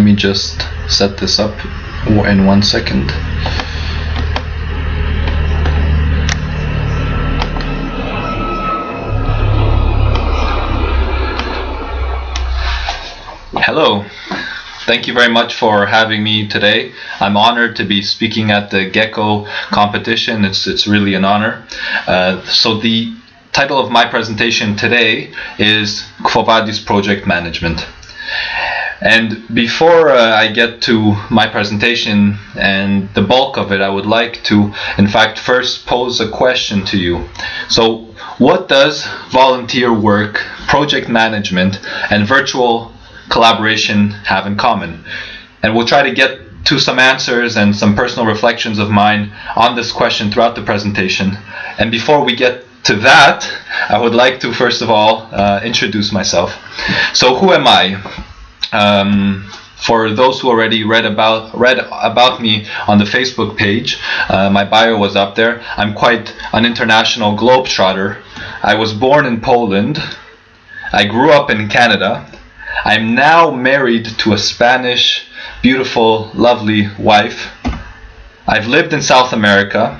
let me just set this up in 1 second. Hello. Thank you very much for having me today. I'm honored to be speaking at the GeCCo competition. It's really an honor. So the title of my presentation today is Quo Vadis Project Management. And before I get to my presentation and the bulk of it, I would like to, in fact, first pose a question to you. So what does volunteer work, project management, and virtual collaboration have in common? And we'll try to get to some answers and some personal reflections of mine on this question throughout the presentation. And before we get to that, I would like to first of all introduce myself. So who am I? For those who already read about me on the Facebook page, my bio was up there. I'm quite an international globetrotter. I was born in Poland. I grew up in Canada. I'm now married to a Spanish, beautiful, lovely wife. I've lived in South America.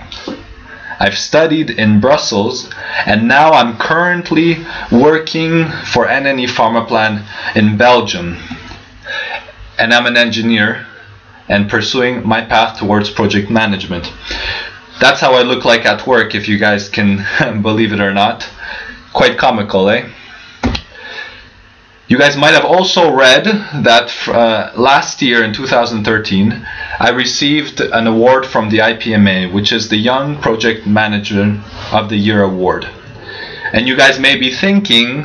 I've studied in Brussels, and now I'm currently working for NNE Pharmaplan in Belgium. And I'm an engineer and pursuing my path towards project management. That's how I look like at work, if you guys can believe it or not. Quite comical, eh? You guys might have also read that last year in 2013, I received an award from the IPMA, which is the Young Project Manager of the Year award. And you guys may be thinking,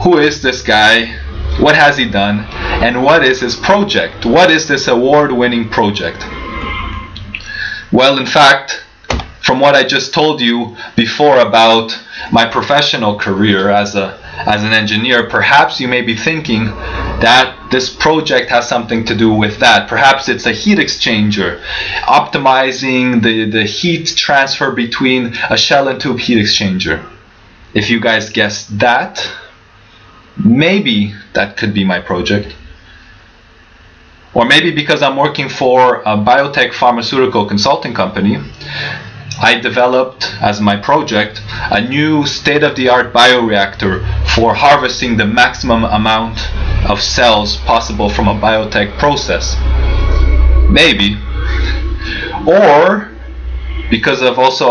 who is this guy? What has he done? And what is his project? What is this award-winning project? Well, in fact, from what I just told you before about my professional career as an engineer, perhaps you may be thinking that this project has something to do with that. Perhaps it's a heat exchanger, optimizing the heat transfer between a shell and tube heat exchanger. If you guys guessed that, maybe that could be my project. Or maybe because I'm working for a biotech pharmaceutical consulting company, I developed as my project a new state-of-the-art bioreactor for harvesting the maximum amount of cells possible from a biotech process. Maybe. Or because of also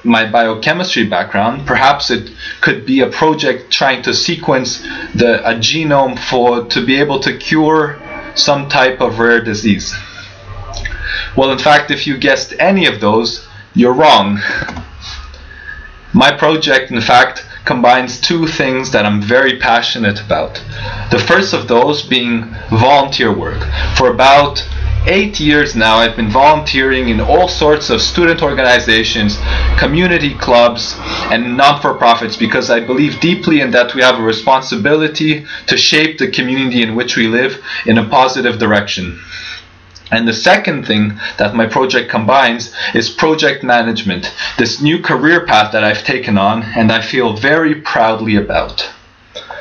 my biochemistry background, perhaps it could be a project trying to sequence a genome to be able to cure some type of rare disease. Well, in fact, if you guessed any of those, you're wrong. My project, in fact, combines two things that I'm very passionate about. The first of those being volunteer work. For about 8 years now, I've been volunteering in all sorts of student organizations, community clubs, and non-for-profits because I believe deeply in that we have a responsibility to shape the community in which we live in a positive direction. And the second thing that my project combines is project management, this new career path that I've taken on and I feel very proudly about.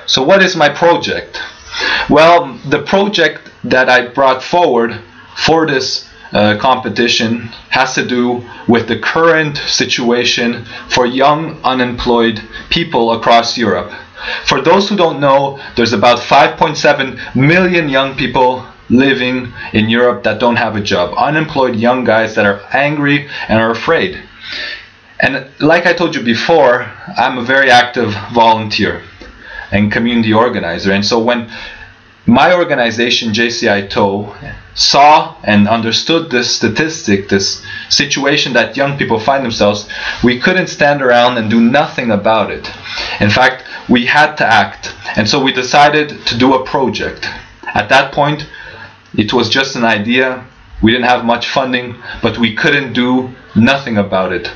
So what is my project? Well, the project that I brought forward for this competition has to do with the current situation for young unemployed people across Europe. For those who don't know, there's about 5.7 million young people living in Europe that don't have a job. Unemployed young guys that are angry and are afraid. And like I told you before, I'm a very active volunteer and community organizer. And so when my organization, GeCCo, saw and understood this statistic, this situation that young people find themselves, we couldn't stand around and do nothing about it. In fact, we had to act. And so we decided to do a project. At that point, it was just an idea. We didn't have much funding, but we couldn't do nothing about it.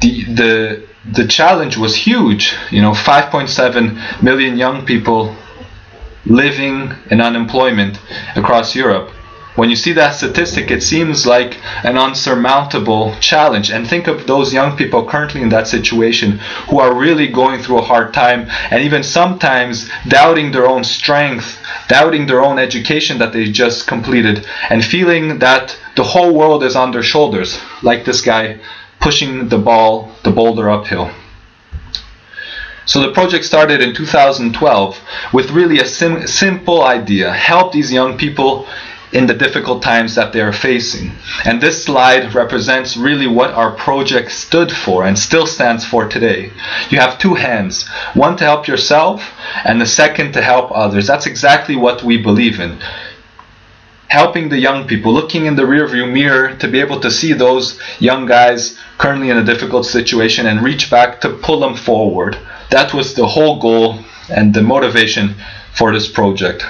The challenge was huge. 5.7 million young people living in unemployment across Europe. When you see that statistic, it seems like an unsurmountable challenge. And think of those young people currently in that situation who are really going through a hard time, and even sometimes doubting their own strength, doubting their own education that they just completed, and feeling that the whole world is on their shoulders, like this guy pushing the boulder uphill. So the project started in 2012 with really a simple idea: help these young people in the difficult times that they are facing. And this slide represents really what our project stood for and still stands for today. You have two hands, one to help yourself and the second to help others. That's exactly what we believe in. Helping the young people, looking in the rearview mirror to be able to see those young guys currently in a difficult situation and reach back to pull them forward. That was the whole goal and the motivation for this project.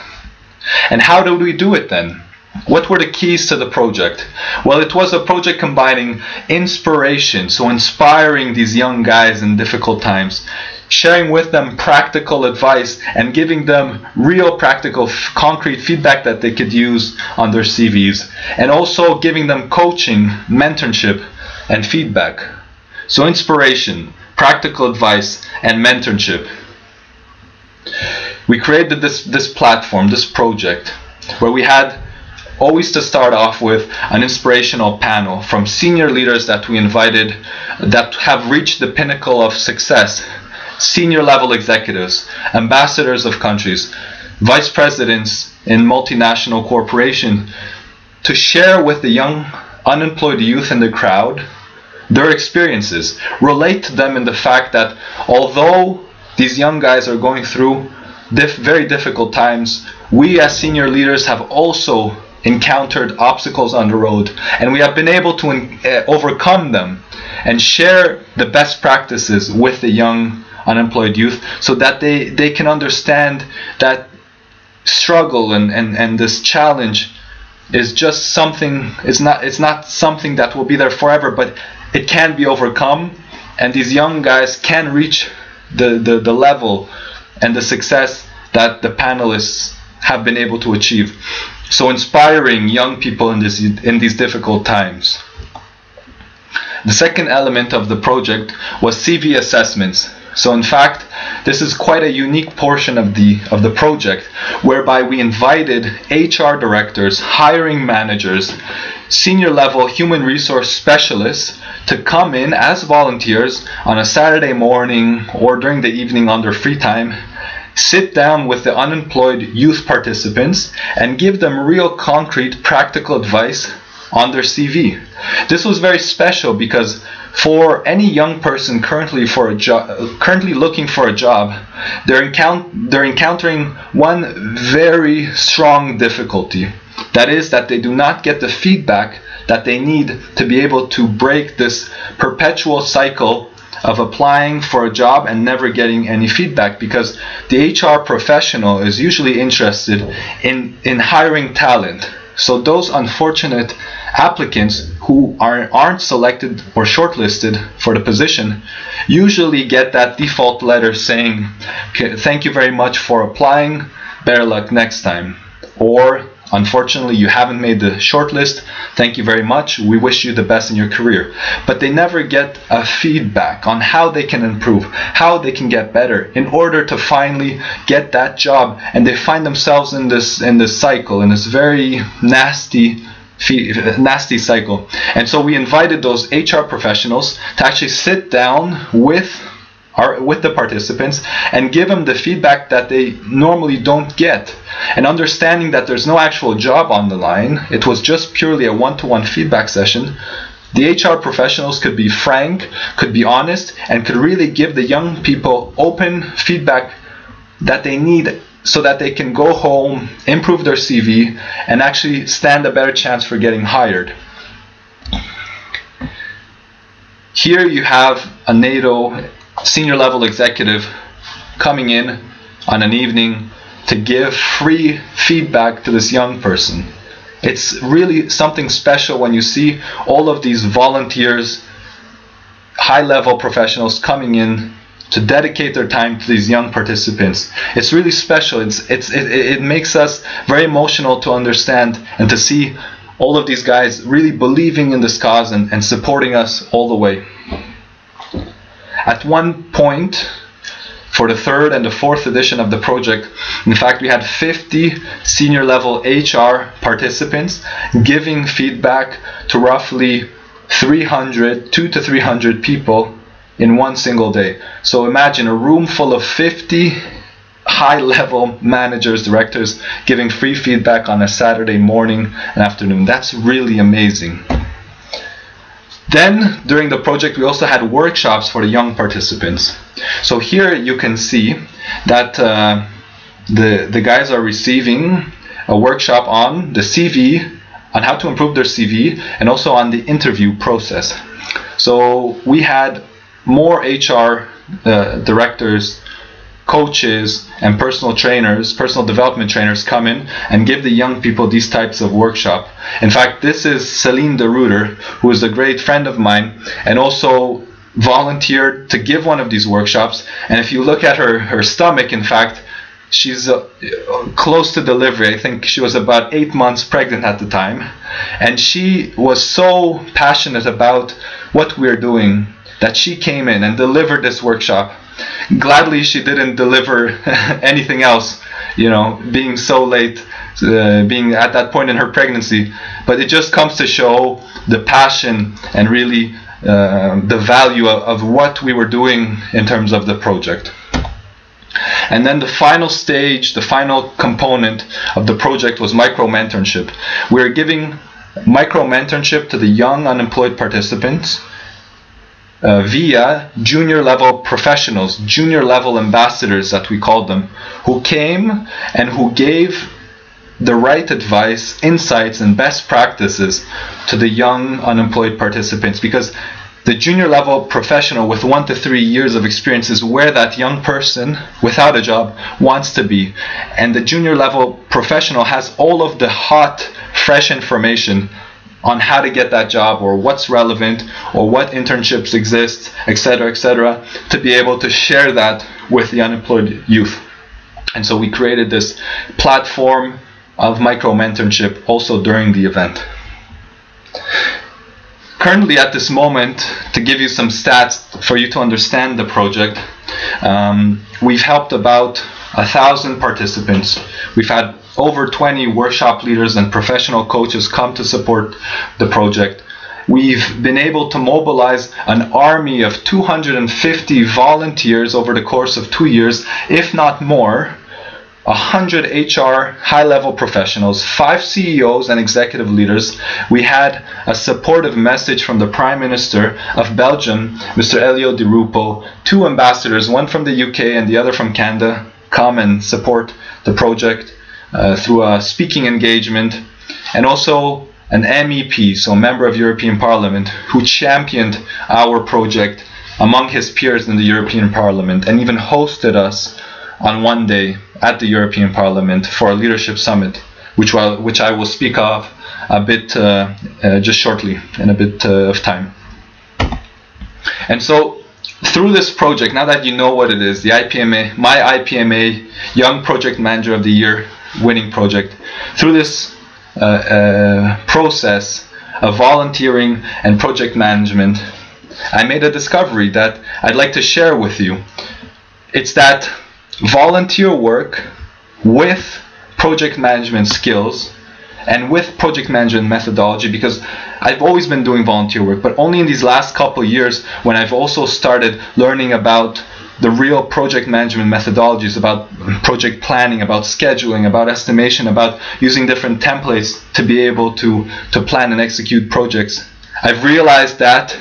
And how do we do it then? What were the keys to the project? Well, it was a project combining inspiration, so inspiring these young guys in difficult times, sharing with them practical advice and giving them real practical concrete feedback that they could use on their CVs, and also giving them coaching, mentorship, and feedback. So inspiration, practical advice, and mentorship. We created this platform, this project, where we had always to start off with an inspirational panel from senior leaders that we invited that have reached the pinnacle of success, senior level executives, ambassadors of countries, vice presidents in multinational corporations, to share with the young unemployed youth in the crowd their experiences, relate to them in the fact that although these young guys are going through very difficult times, we as senior leaders have also encountered obstacles on the road, and we have been able to overcome them and share the best practices with the young unemployed youth so that they can understand that struggle and this challenge is just something, it's not something that will be there forever, but it can be overcome, and these young guys can reach the level and the success that the panelists have been able to achieve. So inspiring young people in these difficult times. The second element of the project was CV assessments. So in fact, this is quite a unique portion of the project, whereby we invited HR directors, hiring managers, senior level human resource specialists to come in as volunteers on a Saturday morning or during the evening on their free time, sit down with the unemployed youth participants and give them real concrete practical advice on their CV. This was very special because for any young person currently looking for a job, they're encountering one very strong difficulty. That is that they do not get the feedback that they need to be able to break this perpetual cycle of applying for a job and never getting any feedback, because the HR professional is usually interested in hiring talent. So those unfortunate applicants who aren't selected or shortlisted for the position usually get that default letter saying, "Thank you very much for applying, better luck next time," or "Unfortunately, you haven't made the shortlist. Thank you very much. We wish you the best in your career." But they never get a feedback on how they can improve, how they can get better in order to finally get that job. And they find themselves in this cycle, in this very nasty cycle. And so we invited those HR professionals to actually sit down with the participants and give them the feedback that they normally don't get. And understanding that there's no actual job on the line, it was just purely a one-to-one feedback session, the HR professionals could be frank, could be honest, and could really give the young people open feedback that they need so that they can go home, improve their CV, and actually stand a better chance for getting hired. Here you have a NATO senior level executive coming in on an evening to give free feedback to this young person. It's really something special when you see all of these volunteers, high level professionals coming in to dedicate their time to these young participants. It's really special. It makes us very emotional to understand and to see all of these guys really believing in this cause and supporting us all the way. At one point, for the third and the fourth edition of the project, in fact, we had 50 senior level HR participants giving feedback to roughly 200 to 300 people in one single day. So imagine a room full of 50 high-level managers, directors giving free feedback on a Saturday morning and afternoon. That's really amazing. Then, during the project, we also had workshops for the young participants. So here you can see that the guys are receiving a workshop on the CV, on how to improve their CV, and also on the interview process. So we had more HR directors, coaches, and personal trainers, personal development trainers come in and give the young people these types of workshop. In fact, this is Celine de Ruyter, who is a great friend of mine and also volunteered to give one of these workshops. And if you look at her stomach, in fact, she's close to delivery. I think she was about 8 months pregnant at the time. And she was so passionate about what we're doing that she came in and delivered this workshop. Gladly, she didn't deliver anything else, being so late, being at that point in her pregnancy. But it just comes to show the passion and really the value of what we were doing in terms of the project. And then the final stage, the final component of the project was micro-mentorship. We're giving micro-mentorship to the young unemployed participants via junior level professionals, junior level ambassadors that we called them, who came and who gave the right advice, insights, and best practices to the young unemployed participants. Because the junior level professional with 1 to 3 years of experience is where that young person without a job wants to be. And the junior level professional has all of the hot, fresh information on how to get that job, or what's relevant, or what internships exist, etc., to be able to share that with the unemployed youth. And so we created this platform of micro-mentorship also during the event. Currently, at this moment, to give you some stats for you to understand the project, we've helped about 1,000 participants. We've had over 20 workshop leaders and professional coaches come to support the project. We've been able to mobilize an army of 250 volunteers over the course of 2 years, if not more, 100 HR high-level professionals, 5 CEOs and executive leaders. We had a supportive message from the Prime Minister of Belgium, Mr. Elio Di Rupo, 2 ambassadors, one from the UK and the other from Canada, come and support the project through a speaking engagement, and also an MEP, so a member of European Parliament, who championed our project among his peers in the European Parliament and even hosted us on one day at the European Parliament for a leadership summit, which I will speak of a bit just shortly, in a bit of time. And so through this project, now that you know what it is, the IPMA, my IPMA Young Project Manager of the Year winning project, through this process of volunteering and project management, I made a discovery that I'd like to share with you. It's that volunteer work with project management skills and with project management methodology, because I've always been doing volunteer work, but only in these last couple of years when I've also started learning about the real project management methodologies, about project planning, about scheduling, about estimation, about using different templates to be able to plan and execute projects. I've realized that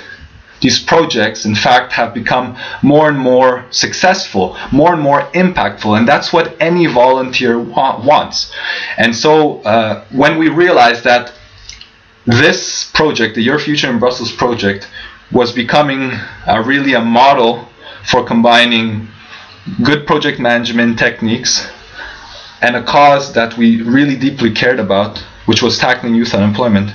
these projects, in fact, have become more and more successful, more and more impactful, and that's what any volunteer wants. And so when we realized that this project, the Your Future in Brussels project, was becoming really a model for combining good project management techniques and a cause that we really deeply cared about, which was tackling youth unemployment,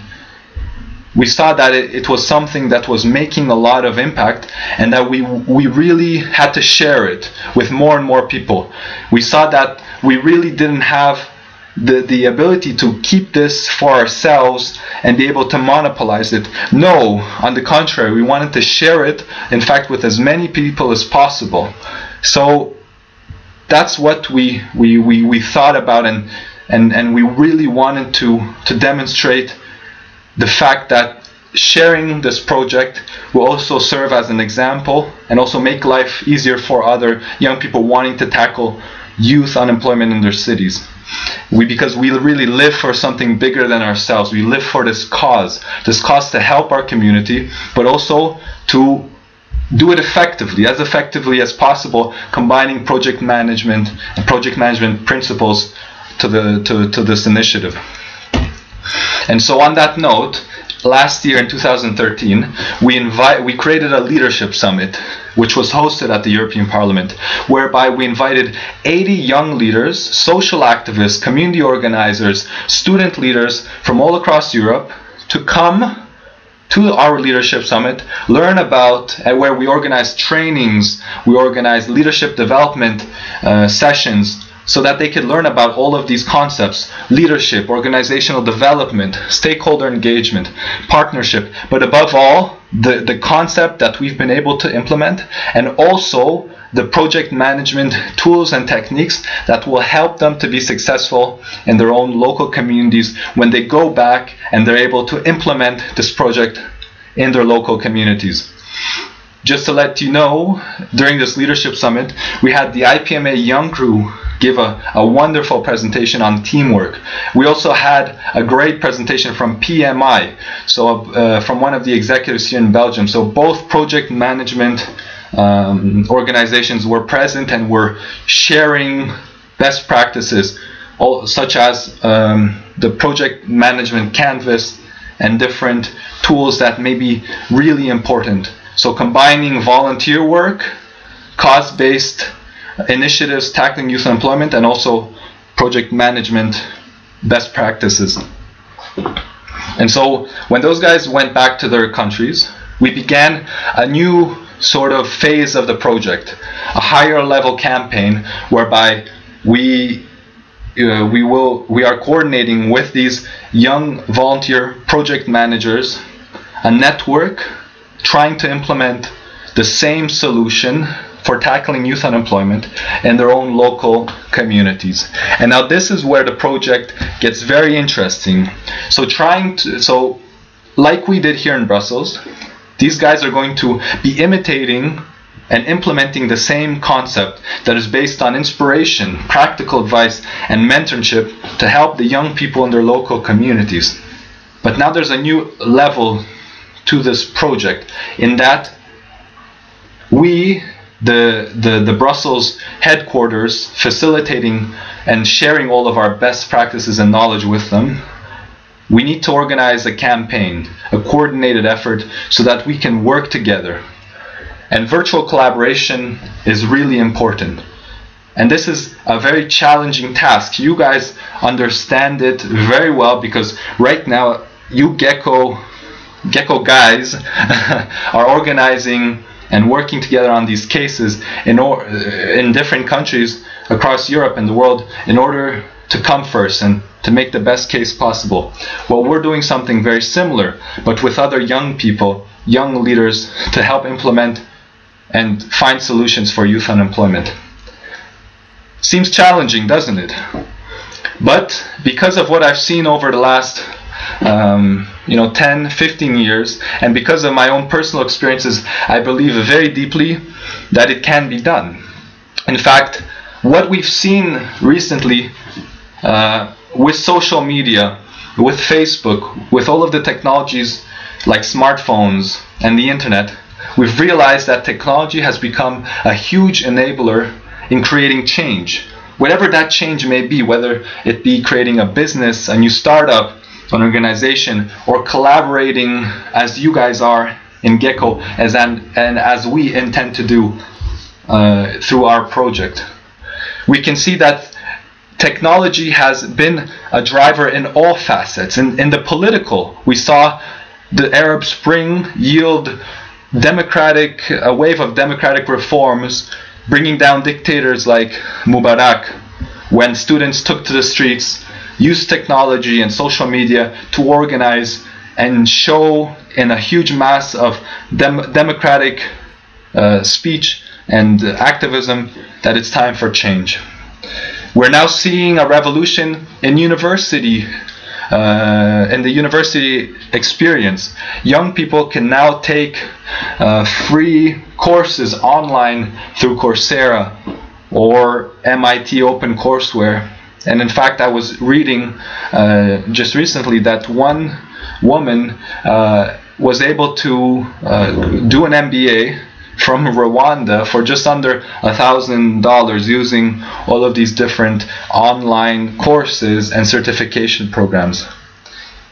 we saw that it was something that was making a lot of impact, and that we really had to share it with more and more people. We saw that we really didn't have the ability to keep this for ourselves and be able to monopolize it. No, on the contrary, we wanted to share it, in fact, with as many people as possible. So that's what we thought about, and we really wanted to demonstrate the fact that sharing this project will also serve as an example and also make life easier for other young people wanting to tackle youth unemployment in their cities. Because we really live for something bigger than ourselves. We live for this cause to help our community, but also to do it effectively as possible, combining project management and project management principles to this initiative. And so on that note, last year in 2013, we created a leadership summit, which was hosted at the European Parliament, whereby we invited 80 young leaders, social activists, community organizers, student leaders from all across Europe to come to our leadership summit, learn about, where we organized trainings, we organized leadership development sessions, so that they could learn about all of these concepts: leadership, organizational development, stakeholder engagement, partnership, but above all, the concept that we've been able to implement, and also the project management tools and techniques that will help them to be successful in their own local communities when they go back and they're able to implement this project in their local communities. Just to let you know, during this leadership summit, we had the IPMA Young Crew give a wonderful presentation on teamwork. We also had a great presentation from PMI, so from one of the executives here in Belgium. So both project management organizations were present and were sharing best practices, such as the project management canvas and different tools that may be really important. So combining volunteer work, cause-based initiatives tackling youth unemployment, and also project management best practices. And so when those guys went back to their countries, we began a new sort of phase of the project, a higher level campaign whereby we are coordinating with these young volunteer project managers a network trying to implement the same solution for tackling youth unemployment in their own local communities. And now this is where the project gets very interesting. So like we did here in Brussels, these guys are going to be imitating and implementing the same concept that is based on inspiration, practical advice, and mentorship to help the young people in their local communities. But now there's a new level to this project, in that we, the Brussels headquarters, facilitating and sharing all of our best practices and knowledge with them, we need to organize a campaign, a coordinated effort, so that we can work together. And virtual collaboration is really important. And this is a very challenging task. You guys understand it very well, because right now you GeCCo guys are organizing and working together on these cases in different countries across Europe and the world in order to come first and to make the best case possible. Well, we're doing something very similar, but with other young people, young leaders, to help implement and find solutions for youth unemployment. Seems challenging, doesn't it? But because of what I've seen over the last 10, 15 years, and because of my own personal experiences, I believe very deeply that it can be done. In fact, what we've seen recently with social media, with Facebook, with all of the technologies like smartphones and the internet, we've realized that technology has become a huge enabler in creating change. Whatever that change may be, whether it be creating a business, a new startup, an organization, or collaborating as you guys are in GeCCo, and as we intend to do through our project. We can see that technology has been a driver in all facets. In the political, we saw the Arab Spring yield a wave of democratic reforms, bringing down dictators like Mubarak, when students took to the streets, used technology and social media to organize and show in a huge mass of democratic speech and activism that it's time for change. We're now seeing a revolution in the university experience. Young people can now take free courses online through Coursera or MIT OpenCourseWare. And in fact, I was reading just recently that one woman was able to do an MBA from Rwanda for just under $1,000 using all of these different online courses and certification programs.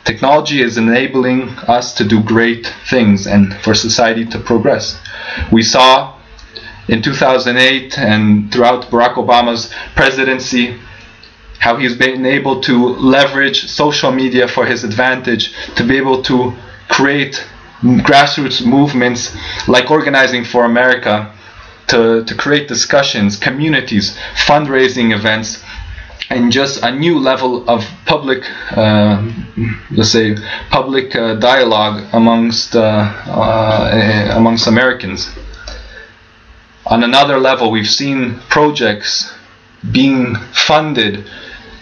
Technology is enabling us to do great things and for society to progress. We saw in 2008 and throughout Barack Obama's presidency how he's been able to leverage social media for his advantage, to be able to create grassroots movements like Organizing for America, to create discussions, communities, fundraising events, and just a new level of public, public dialogue amongst Americans. On another level, we've seen projects being funded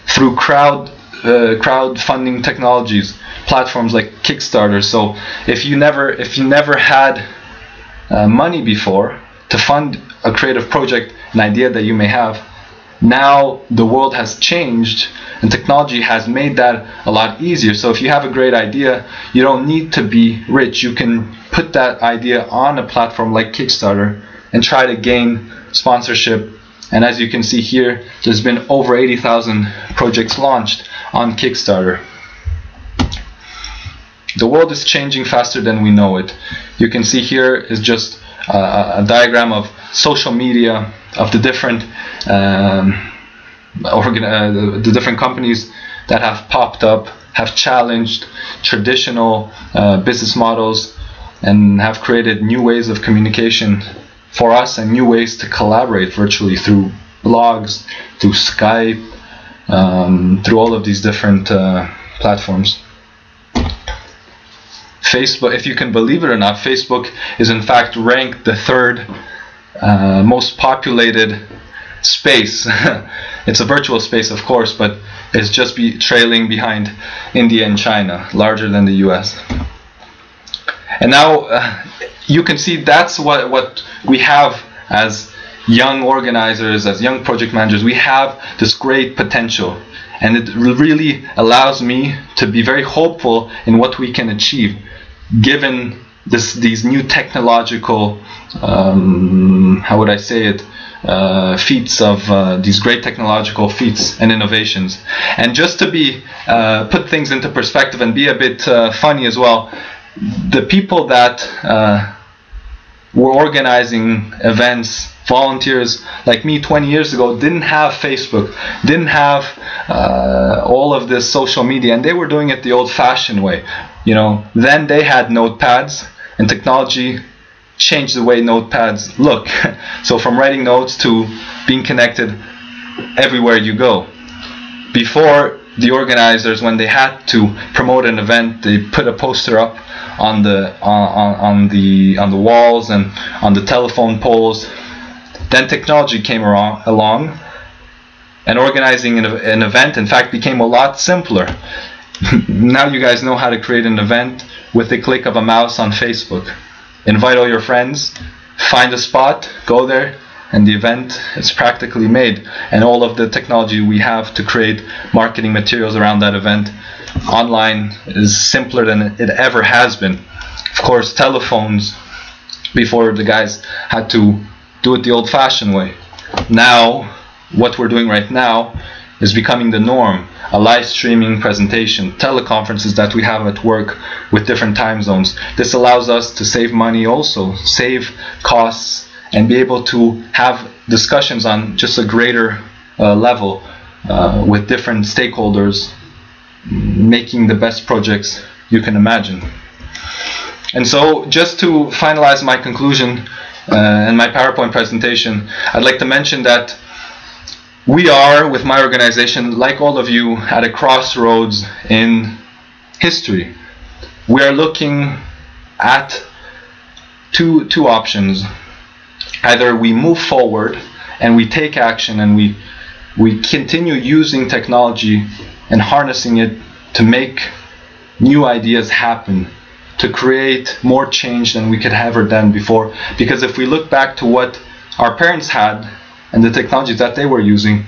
through crowdfunding technologies, platforms like Kickstarter. So if you never had money before to fund a creative project, an idea that you may have, now the world has changed and technology has made that a lot easier. So if you have a great idea, you don't need to be rich. You can put that idea on a platform like Kickstarter and try to gain sponsorship. And as you can see here, there's been over 80,000 projects launched on Kickstarter. The world is changing faster than we know it. You can see here is just a diagram of social media, of the different the different companies that have popped up, have challenged traditional business models, and have created new ways of communication for us and new ways to collaborate virtually through blogs, through Skype, through all of these different platforms. Facebook, if you can believe it or not, Facebook is in fact ranked the third most populated space. It's a virtual space, of course, but it's just trailing behind India and China, larger than the US. And now you can see that's what we have as young organizers, as young project managers. We have this great potential, and it really allows me to be very hopeful in what we can achieve, given these new technological, how would I say it, feats of these great technological feats and innovations. And just to be put things into perspective and be a bit funny as well, the people that were organizing events, volunteers like me 20 years ago, didn't have Facebook, didn't have all of this social media, and they were doing it the old-fashioned way. You know, then they had notepads, and technology changed the way notepads look. So from writing notes to being connected everywhere you go. Before, the organizers, when they had to promote an event, they put a poster up on the walls and on the telephone poles. Then technology came along, and organizing an event, in fact, became a lot simpler. Now you guys know how to create an event with the click of a mouse on Facebook. Invite all your friends, find a spot, go there, and the event is practically made. And all of the technology we have to create marketing materials around that event online is simpler than it ever has been. Of course, telephones, before the guys had to do it the old-fashioned way. Now, what we're doing right now is becoming the norm. A live streaming presentation, teleconferences that we have at work with different time zones. This allows us to save money also, save costs, and be able to have discussions on just a greater level with different stakeholders, making the best projects you can imagine. And so, just to finalize my conclusion and my PowerPoint presentation, I'd like to mention that we are, with my organization, like all of you, at a crossroads in history. We are looking at two options. Either we move forward and we take action and we continue using technology and harnessing it to make new ideas happen, to create more change than we could have ever done before. Because if we look back to what our parents had and the technologies that they were using,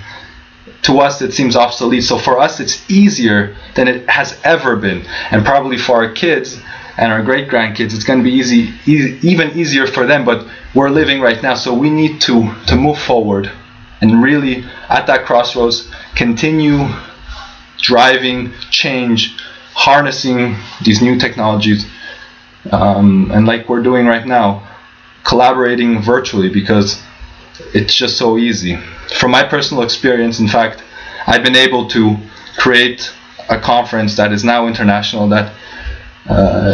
to us it seems obsolete. So for us it's easier than it has ever been, and probably for our kids and our great-grandkids it's going to be even easier for them. But we're living right now, so we need to move forward and really at that crossroads continue driving change, harnessing these new technologies, and like we're doing right now, collaborating virtually, because it's just so easy. From my personal experience, in fact, I've been able to create a conference that is now international, that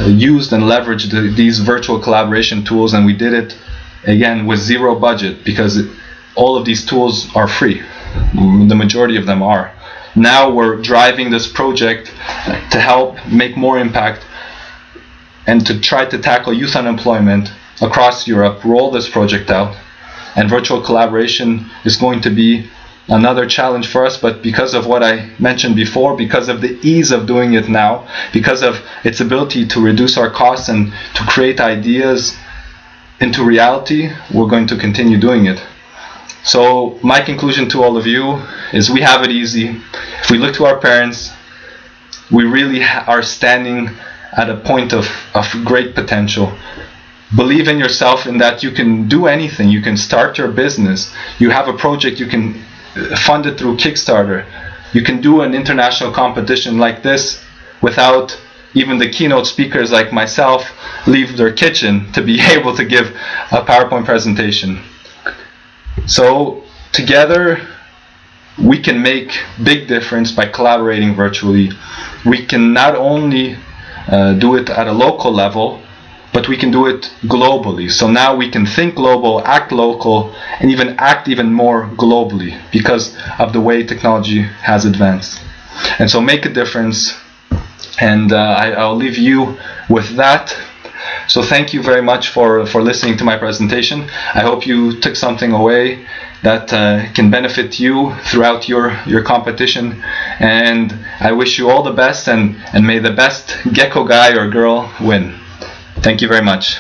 used and leveraged these virtual collaboration tools, and we did it again with zero budget, because all of these tools are free. The majority of them are. Now we're driving this project to help make more impact and to try to tackle youth unemployment across Europe, roll this project out. And virtual collaboration is going to be another challenge for us, but because of what I mentioned before, because of the ease of doing it now, because of its ability to reduce our costs and to create ideas into reality, we're going to continue doing it. So my conclusion to all of you is we have it easy. If we look to our parents, we really are standing at a point of great potential. Believe in yourself, in that you can do anything. You can start your business. You have a project, you can fund it through Kickstarter. You can do an international competition like this without even the keynote speakers like myself leave their kitchen to be able to give a PowerPoint presentation. So together we can make big difference by collaborating virtually. We can not only do it at a local level, but we can do it globally. So now we can think global, act local, and even act even more globally because of the way technology has advanced. And so make a difference, and I'll leave you with that. So thank you very much for listening to my presentation. I hope you took something away that can benefit you throughout your competition, and I wish you all the best, and may the best GeCCo guy or girl win. Thank you very much.